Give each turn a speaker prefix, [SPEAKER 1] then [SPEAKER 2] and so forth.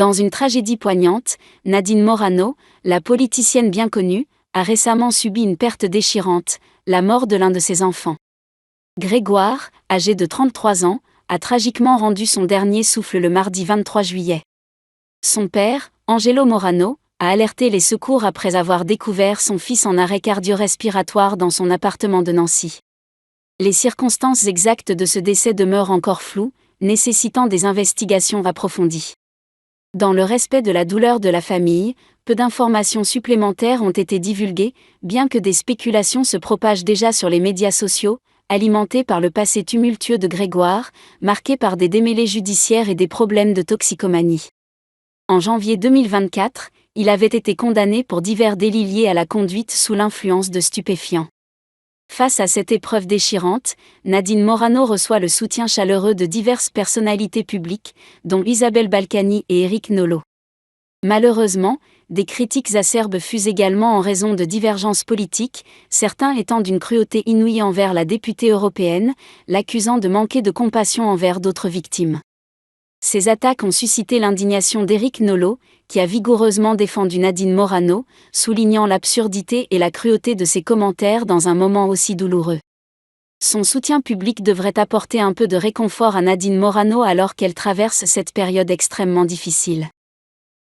[SPEAKER 1] Dans une tragédie poignante, Nadine Morano, la politicienne bien connue, a récemment subi une perte déchirante, la mort de l'un de ses enfants. Grégoire, âgé de 33 ans, a tragiquement rendu son dernier souffle le mardi 23 juillet. Son père, Angelo Morano, a alerté les secours après avoir découvert son fils en arrêt cardio-respiratoire dans son appartement de Nancy. Les circonstances exactes de ce décès demeurent encore floues, nécessitant des investigations approfondies. Dans le respect de la douleur de la famille, peu d'informations supplémentaires ont été divulguées, bien que des spéculations se propagent déjà sur les médias sociaux, alimentées par le passé tumultueux de Grégoire, marqué par des démêlés judiciaires et des problèmes de toxicomanie. En janvier 2024, il avait été condamné pour divers délits liés à la conduite sous l'influence de stupéfiants. Face à cette épreuve déchirante, Nadine Morano reçoit le soutien chaleureux de diverses personnalités publiques, dont Isabelle Balkany et Éric Nolot. Malheureusement, des critiques acerbes fusent également en raison de divergences politiques, certains étant d'une cruauté inouïe envers la députée européenne, l'accusant de manquer de compassion envers d'autres victimes. Ces attaques ont suscité l'indignation d'Éric Nolot, qui a vigoureusement défendu Nadine Morano, soulignant l'absurdité et la cruauté de ses commentaires dans un moment aussi douloureux. Son soutien public devrait apporter un peu de réconfort à Nadine Morano alors qu'elle traverse cette période extrêmement difficile.